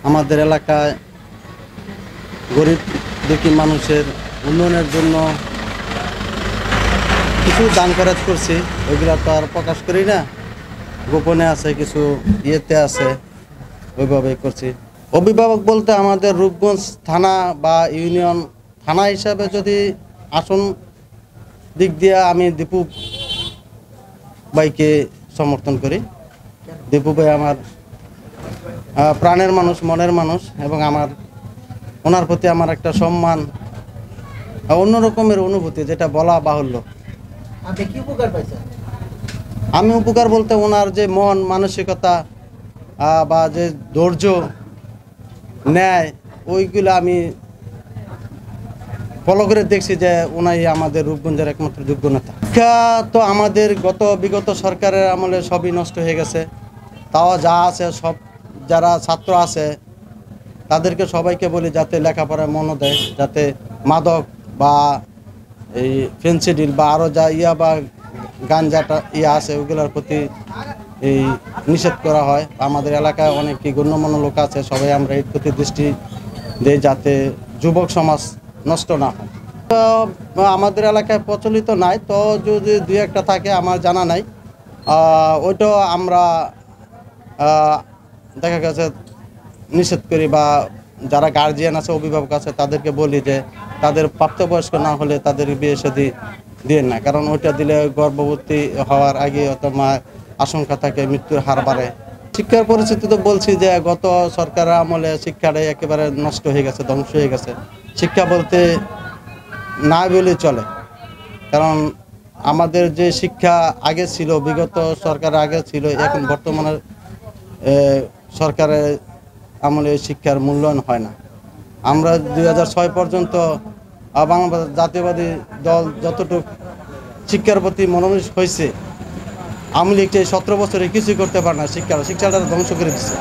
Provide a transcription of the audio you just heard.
আমাদের এলাকায় গরিব দুঃখী মানুষের উন্নয়নের জন্য কিছু দান খরচ করছি, ওইগুলো তো আর প্রকাশ করি না, গোপনে আছে, কিছু ইয়েতে আছে, ওইভাবে করছি। অভিভাবক বলতে আমাদের রূপগঞ্জ থানা বা ইউনিয়ন থানা হিসাবে যদি আসন দিক দিয়ে আমি দীপু ভাইকে সমর্থন করি। দীপু ভাই আমার প্রাণের মানুষ, মনের মানুষ, এবং ওনার প্রতি আমার একটা সম্মান, অন্য রকমের অনুভূতি, যেটা বলা বাহুল্য। আমি উপকার বলতে ওনার যে মন মানসিকতা বা যে ধৈর্য, ন্যায়, ওইগুলো আমি ফলো করে দেখছি যে ওনাই আমাদের রূপগঞ্জের একমাত্র যোগ্য নেতা। শিক্ষা তো আমাদের বিগত সরকারের আমলে সবই নষ্ট হয়ে গেছে। তাও যা আছে সব, যারা ছাত্র আছে তাদেরকে সবাইকে বলি যাতে লেখাপড়ায় মন দেয়, যাতে মাদক বা এই ফেন্সিডিল বা আরও যা বা গাঞ্জাটা আছে ওইগুলোর প্রতি এই নিষেধ করা হয়। আমাদের এলাকায় অনেক গণ্যমান্য লোক আছে, সবাই আমরা এর প্রতি দৃষ্টি দিই যাতে যুবক সমাজ নষ্ট না হয়। তো আমাদের এলাকায় প্রচলিত নাই, তো যদি দুই একটা থাকে আমার জানা নাই, ওইটাও আমরা দেখা গেছে নিষেধ করি, বা যারা গার্জিয়ান আছে, অভিভাবক আছে, তাদেরকে বলি যে তাদের প্রাপ্তবয়স্ক না হলে তাদের বিয়ে শাদী দিয়ে না, কারণ ওইটা দিলে গর্ভবতী হওয়ার আগে অথবা আশঙ্কা থাকে, মৃত্যুর হার বাড়ে। শিক্ষার পরিস্থিতি তো বলছি যে গত সরকারের আমলে শিক্ষাটাই একেবারে নষ্ট হয়ে গেছে, ধ্বংস হয়ে গেছে। শিক্ষা বলতে না বলে চলে, কারণ আমাদের যে শিক্ষা আগে ছিল, বিগত সরকারের আগে ছিল, এখন বর্তমানে সরকারের আমলে শিক্ষার মূল্যায়ন হয় না। আমরা 2006 পর্যন্ত বাংলাদেশ জাতীয়বাদী দল যতটুকু শিক্ষার প্রতি মনোনিবেশ হয়েছে, আওয়ামী লীগ 17 বছরে কিছুই করতে পারে না, শিক্ষাটা ধ্বংস করে দিচ্ছে।